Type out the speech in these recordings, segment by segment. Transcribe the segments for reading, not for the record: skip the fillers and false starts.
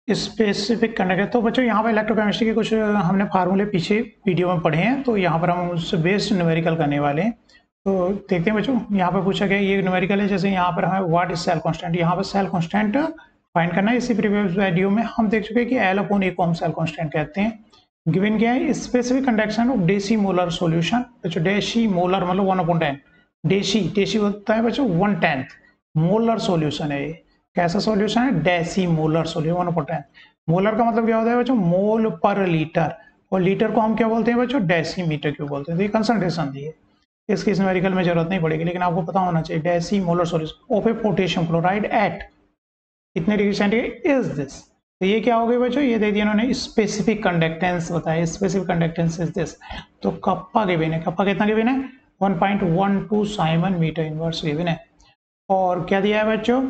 Specific conductor. तो बच्चों यहाँ पर इलेक्ट्रोकेमिस्ट्री के कुछ हमने फार्मूले पीछे वीडियो में पढ़े हैं, तो यहाँ पर हम उससे बेस्ड न्यूमेरिकल करने वाले हैं। तो देखते हैं बच्चों, यहाँ पर पूछा गया ये न्यूमेरिकल है, जैसे यहाँ पर हमें व्हाट इज सेल कांस्टेंट, यहाँ पर सेल कांस्टेंट फाइंड करना है। इसी प्रीवियस वीडियो में हम देख चुके हैं कि एल अपॉन ए को हम सेल कांस्टेंट कहते हैं। गिवन क्या है, स्पेसिफिक कंडक्शन ऑफ डेसीमोलर सॉल्यूशन। बच्चों डेसीमोलर मतलब 1/10, डेसी होता है बच्चों 1/10, मोलर सॉल्यूशन है ये। कैसा सॉल्यूशन है, डेसीमोलर सॉल्यूशन 1/10। मोलर का मतलब क्या होता है बच्चों, मोल पर लीटर, और लीटर को हम क्या बोलते हैं बच्चों, डेसीमीटर क्यों बोलते हैं। तो ये कंसंट्रेशन दी है, इसकी इस न्यूमेरिकल में जरूरत नहीं पड़ेगी, लेकिन आपको पता होना चाहिए decimolar solution of a potassium chloride at इतने डिग्री सेंटीग्रेड इज दिस। तो ये क्या हो गई बच्चों, ये दे दिया उन्होंने स्पेसिफिक कंडक्टेंस बताया, स्पेसिफिक कंडक्टेंस इज दिस। तो कप्पा गिवन है, कप्पा कितना गिवन है, 1.12 साइमन मीटर इनवर्स गिवन है। और क्या दिया है बच्चों,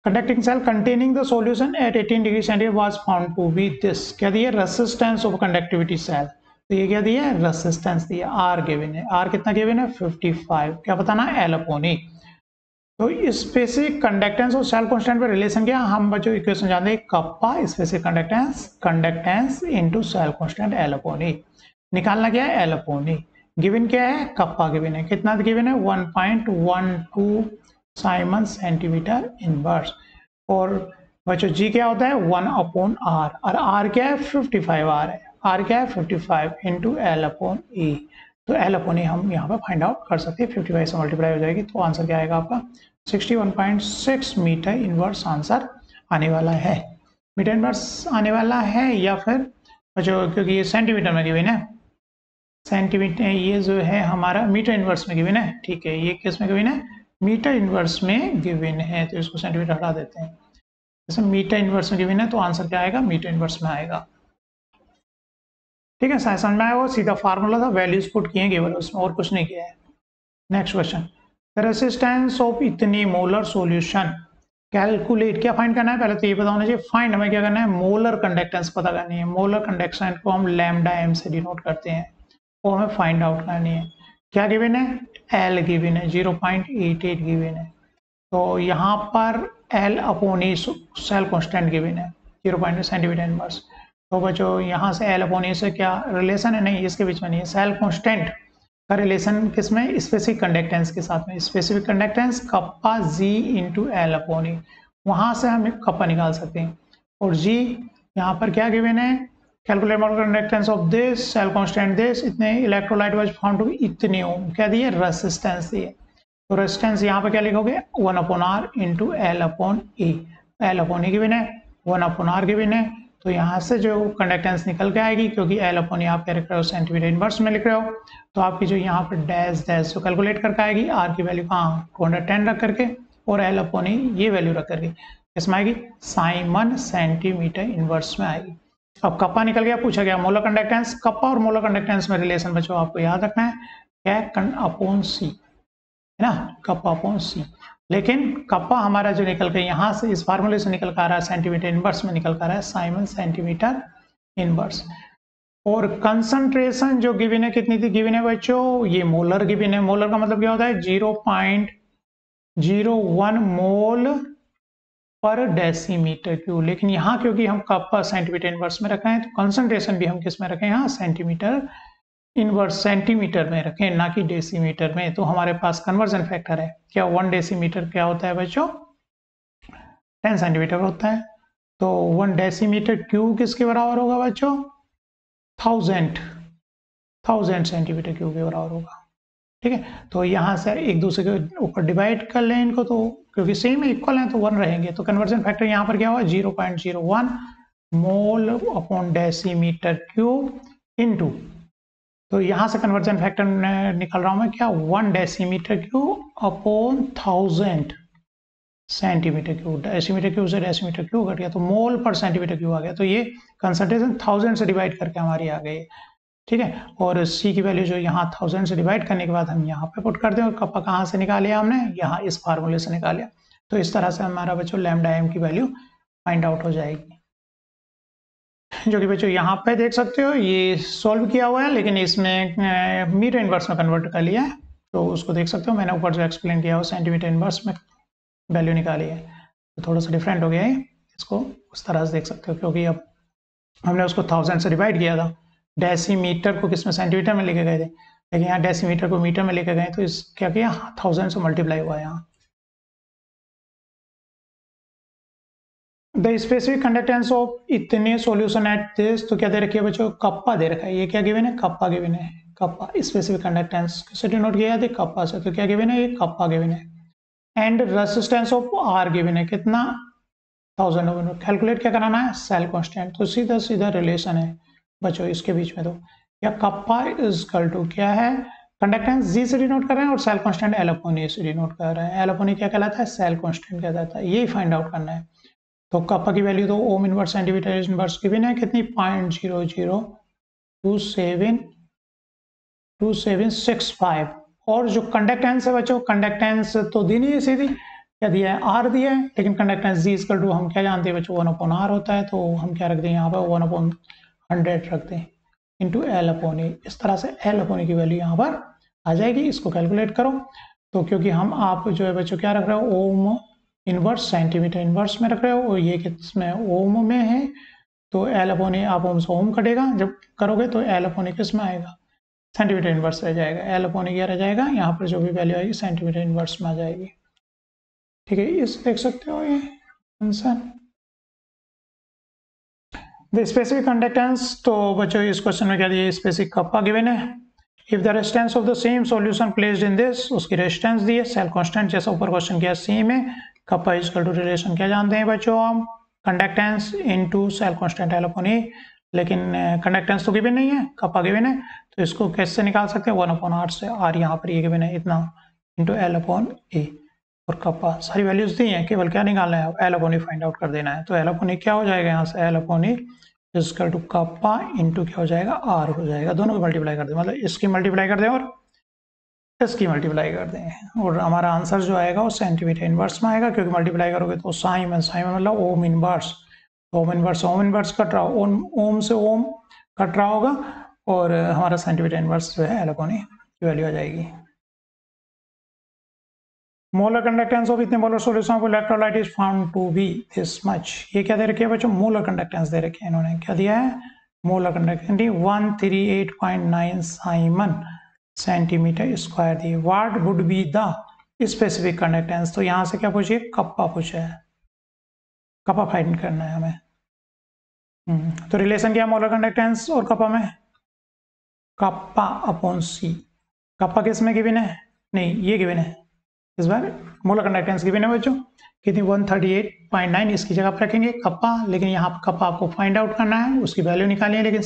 conducting cell containing the solution at 18 degree centigrade was found to be this। क्या दिया, resistance of conductivity cell। तो ये क्या दिया है, रेसिस्टेंस दिया, आर गिवन है। आर कितना गिवन है, 55। क्या बताना, एल अपॉन ई। तो स्पेसिफिक कंडक्टेंस और सेल कांस्टेंट पे रिलेशन क्या, हम बच्चों इक्वेशन जानते हैं, kappa specific conductance, conductance into cell constant L upon E. निकालना क्या है, एल अपॉन ई। गिवन क्या है, कप्पा गिवन है, कितना गिवन है, 1.12 साइमन सेंटीमीटर इनवर्स। और बच्चों जी क्या होता है, 1/r, और r क्या है, 55 r है। r क्या है, 55 इंटू एल अपॉन ई। तो एल अपॉन ई हम यहाँ पे फाइंड आउट कर सकते हैं, 55 से मल्टीप्लाई हो जाएगी, तो आंसर क्या आएगा आपका 61.6 मीटर इनवर्स आंसर आने वाला है। मीटर इनवर्स आने वाला है, या फिर बच्चों क्योंकि ये सेंटीमीटर में गिवन है, सेंटीमीटर ये जो है हमारा मीटर इनवर्स में गिवन है, ठीक है, ये किस में गिवन है, मीटर इनवर्स में गिवन है, तो इसको सेंटीमीटर हटा देते हैं। जैसे मीटर इनवर्स में गिवन है, तो आंसर क्या आएगा, मीटर इनवर्स में आएगा। ठीक है, समझ में आया, वो सीधा फार्मूला था, वैल्यूज पुट किए केवल उसमें, और कुछ नहीं किया है। Next question, the resistance of इतनी मोलर सॉल्यूशन कैलकुलेट। क्या फाइंड करना है, पहले तो ये पता होना चाहिए, फाइंड हमें क्या करना है, मोलर कंडक्टेंस पता करनी है। मोलर कंडक्टेंस को हम लैम्डा एम से डिनोट करते हैं, वो हमें फाइंड आउट करनी है। क्या गिवन है, एल गिवन है, 0.88 गिवन है। तो यहाँ पर L upon E cell constant given है 0.2 सेंटीमीटर इनवर्स। तो बच्चों यहाँ से एल अपॉन ई से क्या रिलेशन है, नहीं इसके बीच में नहीं है, सेल कांस्टेंट का रिलेशन किसमें, स्पेसिफिक कंडक्टेंस के साथ में। स्पेसिफिक कंडक्टेंस कप्पा जी इंटू एल अपॉन ई, वहां से हम कप्पा निकाल सकते हैं। और जी यहाँ पर क्या गिवन है, calculate molar conductance of this cell constant this, इतने electrolyte was found to be इतने ओम। क्या दिए, रेसिस्टेंस दिए। तो रेजिस्टेंस यहाँ पे क्या लिखोगे, 1/r इंटू एल अपॉन ई। एल अपॉन ई गिवन है, 1/r गिवन है, तो यहाँ से जो कंडक्टेंस निकल के आएगी, क्योंकि एल अपॉन ई आप क्या लिख रहे हो, सेंटीमीटर इनवर्स में लिख रहे हो, तो आपकी जो यहाँ पे डैश डैश जो कैलकुलेट करके आएगी, आर की वैल्यू कहाँ 210 रख करके, और एल अपॉन ई ये वैल्यू रख करके इसमें आएगी साइमन सेंटीमीटर इनवर्स में आएगी। अब कप्पा निकल गया, पूछा गया मोलर कंडक्टेंस। कप्पा और मोलर कंडक्टेंस में रिलेशन बच्चों आपको याद रखना है, क्या अपॉन सी है ना, कप्पा अपॉन सी। लेकिन कप्पा हमारा जो निकल के यहाँ से इस फार्मूले से निकल कर आ रहा है, सेंटीमीटर इनवर्स में निकल कर आ रहा है, साइमन सेंटीमीटर इनवर्स। और कंसंट्रेशन जो गिवन है कितनी थी, गिवन है बच्चों, ये मोलर गिवन है। मोलर का मतलब क्या होता है, 0.01 मोल पर डेसीमीटर क्यूब। लेकिन यहाँ क्योंकि हम कप्पा सेंटीमीटर इनवर्स में रखा है, तो कंसंट्रेशन भी हम किस में रखें, यहाँ सेंटीमीटर इनवर्स सेंटीमीटर में रखें, ना कि डेसीमीटर में। तो हमारे पास कन्वर्जन फैक्टर है क्या, 1 डेसीमीटर क्या होता है बच्चों, 10 सेंटीमीटर होता है। तो 1 डेसीमीटर क्यूब किसके बराबर होगा बच्चों, 1000 सेंटीमीटर क्यूब के बराबर होगा। ठीक है, तो यहाँ से एक दूसरे के ऊपर डिवाइड कर लें इनको, तो क्योंकि सेम इक्वल है तो 1 रहेंगे। तो कन्वर्जन फैक्टर यहाँ पर क्या हुआ, 0.01 mole upon decimetre cube into, तो यहां से कन्वर्जन फैक्टर निकल रहा हूं मैं क्या, 1 decimetre cube upon 1000 centimetre cube. Decimetre cube से डेसीमीटर क्यूब घट गया, तो मोल पर सेंटीमीटर क्यूब आ गया। तो ये कंसंट्रेशन 1000 से डिवाइड करके हमारी आ गई। ठीक है, और सी की वैल्यू जो यहाँ 1000 से डिवाइड करने के बाद हम यहाँ पे पुट करते हैं, और कप्पा कहाँ से निकाले हमने, यहाँ इस फार्मूले से निकाले। तो इस तरह से हमारा बच्चों लैम्डा एम की वैल्यू फाइंड आउट हो जाएगी, जो कि बच्चों यहाँ पे देख सकते हो, ये सॉल्व किया हुआ है, लेकिन इसमें मीटर इनवर्स में कन्वर्ट कर लिया है, तो उसको देख सकते हो। मैंने ऊपर जो एक्सप्लेन किया हो सेंटीमीटर इनवर्स में वैल्यू निकाली है, तो थोड़ा सा डिफरेंट हो गया है, इसको उस तरह से देख सकते हो, क्योंकि अब हमने उसको 1000 से डिवाइड किया था। डेसीमीटर को किसमें, सेंटीमीटर में लेके गए थे, लेकिन यहाँ डेसीमीटर को मीटर में लेके गए तो इस क्या किया, 1000 से मल्टीप्लाई हुआ यहाँ। द स्पेसिफिक कंडक्टेंस ऑफ इतने सॉल्यूशन एट दिस, तो क्या दे रखी है बच्चों, कप्पा दे रखा है। ये क्या गिवन है, कप्पा गिवन है। कप्पा स्पेसिफिक कंडक्टेंस किससे डिनोट किया है, कप्पा से, तो क्या गिवन है, ये कप्पा गिवन है। And resistance of R given है, कितना, 1000 ओम। कैलकुलेट क्या कराना है, सेल कांस्टेंट, तो सीधा सीधा रिलेशन है बच्चों इसके बीच में। तो या कप्पा इज इक्वल टू क्या है, कंडक्टेंस जी से डिनोट कर रहे हैं और सेल कांस्टेंट एल अपॉन ए से डिनोट कर रहे हैं। एल अपॉन ए क्या कहलाता है, सेल कांस्टेंट कहलाता है। यही फाइंड आउट करना है। तो कप्पा की वैल्यू तो ohm inverse centimetre inverse given है, कितनी, 0.002726765। और जो कंडक्टेंस है बच्चों, कंडक्टेंस तो दी नहीं है सीधी, क्या दिया है, आर दिया है, लेकिन कंडक्टेंस जी इक्वल टू हम क्या जानते हैं बच्चों, 1/r होता है। तो हम क्या रख दें यहाँ पर, 1/100 रख दें इंटू एल अपॉन ए। इस तरह से एल अपॉन ए की वैल्यू यहाँ पर आ जाएगी। इसको कैलकुलेट करो। तो क्योंकि हम आप जो है बच्चों क्या रख रहे हो, ओम इनवर्स सेंटीमीटर इनवर्स में रख रहे हो और ये किसमें, ओम में है, तो एल अपॉन ए आप ओम से ओम कटेगा जब करोगे तो एल अपॉन ए किस में आएगा, सेंटीमीटर इनवर्स रह जाएगा। एल अपॉन ए क्या रह जाएगा, यहाँ पर जो भी वैल्यू आएगी सेंटीमीटर इनवर्स में आ जाएगी। ठीक है, इस देख सकते हो ये आंसर। द स्पेसिफिक कंडक्टेंस, तो बच्चों इस क्वेश्चन में क्या दिया, स्पेसिफिक कप्पा गिवन है। If the resistance of the same solution placed in this, उसकी रेजिस्टेंस दी है, सेल कांस्टेंट जैसा ऊपर क्वेश्चन किया सेम है। Kappa is equal to relation क्या जानते हैं बच्चों हम, conductance into cell constant L upon A. लेकिन कंडक्टेंस तो गिवन नहीं है, कप्पा गिवन है, तो इसको कैसे निकाल सकते हैं, 1/r से। आर यहाँ पर ये गिवन है इतना, इंटू एल अपॉन ए। और कप्पा सारी वैल्यूज दी हैं, केवल क्या निकालना है, एल अपॉन ए फाइंड आउट कर देना है। तो एल अपॉन ए क्या हो जाएगा यहाँ से, L upon A equal to kappa into क्या हो जाएगा, आर हो जाएगा। दोनों को मल्टीप्लाई कर दें, मतलब इसकी मल्टीप्लाई कर दें और इसकी मल्टीप्लाई कर दें, और हमारा आंसर जो आएगा वो सेंटीमीटर इनवर्स में आएगा, क्योंकि मल्टीप्लाई करोगे तो साइन मतलब ohm inverse, ohm inverse cut रहा हो, ओम से ओम कट रहा होगा, और हमारा सेंटीमीटर इनवर्स जो है एल अपॉन ए की वैल्यू आ जाएगी। मोलर कंडक्टेंस ऑफ इतने molar solution of electrolyte is found to be this much. ये क्या दे रखे है बच्चों, मोलर कंडक्टेंस दे रखे हैं इन्होंने, क्या दिया है, molar conductance 138.9 siemens centimetre square दिए। What would be the specific conductance, तो यहां से क्या पूछिए, कप्पा पूछा है, कप्पा फाइंड करना है हमें। तो रिलेशन क्या है मोलर कंडक्टेंस और कप्पा में, कप्पा अपॉन सी। कप्पा किस में गिवन है, नहीं ये गिवन है, इस बार मोलर कंडक्टेंस गिवन है बच्चों, कितनी 138.9, इसकी जगह पर रखेंगे कप्पा, लेकिन यहाँ पर कप्पा आपको फाइंड आउट करना है, उसकी वैल्यू निकालनी है। लेकिन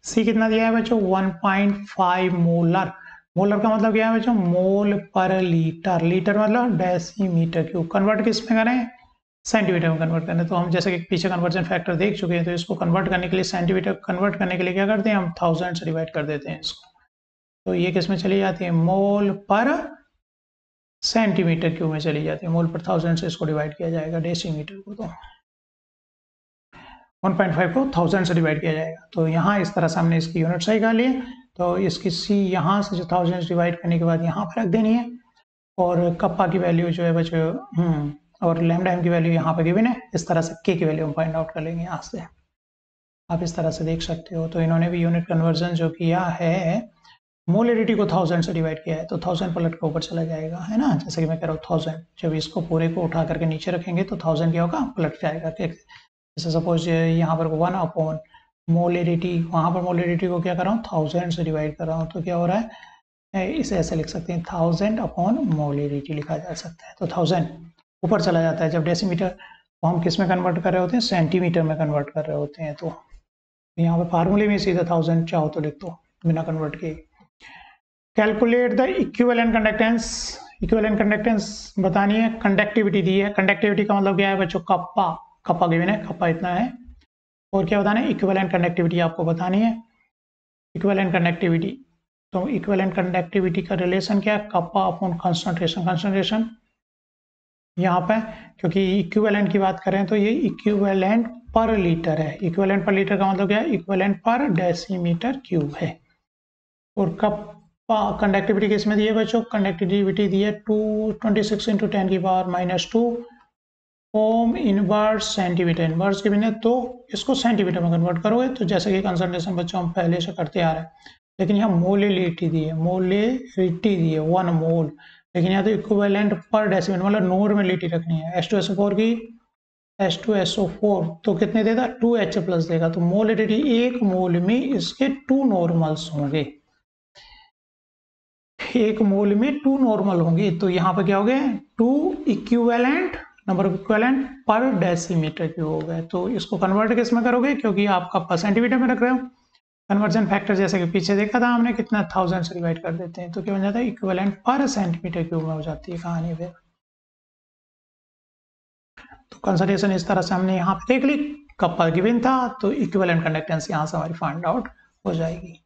सी कितना दिया है बच्चों, 1.5 मोलर। मोलर का मतलब क्या है बच्चों, मोल पर लीटर, लीटर मतलब डेसीमीटर क्यूब। कन्वर्ट किस में करें, सेंटीमीटर में कन्वर्ट करना है। तो हम जैसे कि पीछे कन्वर्जन फैक्टर देख चुके हैं, तो इसको कन्वर्ट करने के लिए, सेंटीमीटर कन्वर्ट करने के लिए क्या करते हैं हम, 1000 से डिवाइड कर देते हैं इसको। तो ये किस में चली जाती है, मोल पर सेंटीमीटर क्यूब में चली जाती है। मोल पर 1000 से इसको डिवाइड किया जाएगा, डेसीमीटर को तो 1.5 को 1000 से डिवाइड किया जाएगा। तो यहाँ इस तरह से हमने इसकी यूनिट सही कर ली। तो इसकी सी यहाँ से जो 1000 से डिवाइड करने के बाद यहाँ पर रख देनी है, और कप्पा की वैल्यू जो है बच्चों और लैम्डा एम की वैल्यू यहाँ पर गिवन है। इस तरह से के की वैल्यू हम फाइंड आउट कर लेंगे यहाँ से, आप इस तरह से देख सकते हो। तो इन्होंने भी यूनिट कन्वर्जन जो किया है, मोलरिटी को 1000 से डिवाइड किया है, तो 1000 पलट के ऊपर चला जाएगा, है ना। जैसे कि मैं कह रहा हूँ 1000, जब इसको पूरे को उठा करके नीचे रखेंगे तो 1000 क्या होगा, पलट जाएगा। जैसे सपोज यहाँ पर 1 अपॉन मोलरिटी, वहाँ पर मोलरिटी को क्या कर रहा हूँ, 1000 से डिवाइड कर रहा हूँ, तो क्या हो रहा है, इसे ऐसे लिख सकते हैं, 1000 अपॉन मोलरिटी लिखा जा सकता है। तो 1000 ऊपर चला जाता है। जब डेसीमीटर को हम किस में कन्वर्ट कर रहे होते हैं, सेंटीमीटर में कन्वर्ट कर रहे होते हैं। तो यहाँ पे फार्मूले में सीधा 1000 चाहो तो लिख दो बिना कन्वर्ट के। Calculate the equivalent conductance, equivalent conductance बतानी है। कंडक्टिविटी दी है, कंडक्टिविटी का मतलब क्या है बच्चों, कप्पा, कप्पा गिवन है, कप्पा इतना है। और क्या बताना है, इक्विवेलेंट कंडक्टिविटी आपको बतानी है। इक्विवेलेंट कंडक्टिविटी, तो इक्विवेलेंट कंडक्टिविटी का रिलेशन क्या है, कप्पा अपॉन कंसंट्रेशन। कंसंट्रेशन यहाँ पे, क्योंकि इक्विवेलेंट की बात करें तो ये इक्विवेलेंट पर लीटर है। इक्विवेलेंट पर लीटर का मतलब क्या है, इक्विवेलेंट पर डेसीमीटर क्यूब है। और कप्पा कंडक्टिविटी किस में दी है बच्चों, कंडक्टिविटी दी है 226 × 10⁻⁻², ओम इनवर्स सेंटीमीटर, इनवर्स के बिना तो इसको सेंटीमीटर में कन्वर्ट करोगे तो जैसे कि कंसंट्रेशन बच्चों हम पहले से करते आ रहे हैं, लेकिन यहाँ मोलिलिटी दी है, मोलिलिटी दी है 1 मोल, लेकिन यहाँ तो इक्विवेलेंट पर डेसिमल मतलब नॉर्मलिटी रखनी है। H2SO4 की H2SO4 तो कितने देगा 2H प्लस देगा, तो मोलिलिटी 1 मोल में इसके 2 नॉर्मल्स होंगे, 1 मोल में 2 नॉर्मल होंगे, तो यहाँ पर क्या हो गया 2 इक्विवेलेंट नंबर ऑफ इक्विवेलेंट पर डेसीमीटर क्यूब हो गए। तो इसको कन्वर्ट किस में करोगे, क्योंकि आपका पर सेंटीमीटर में रख रहे हो, कन्वर्जन फैक्टर जैसे कि पीछे देखा था हमने कितना 1000 से डिवाइड कर देते हैं, तो क्या बन जाता है इक्विवेलेंट पर सेंटीमीटर क्यूब में हो जाती है कहानी फिर। तो कंसंट्रेशन इस तरह से हमने यहाँ पे देख ली, कपल गिवन था तो इक्विवेलेंट कंडक्टेंस यहाँ से हमारी फाइंड आउट हो जाएगी।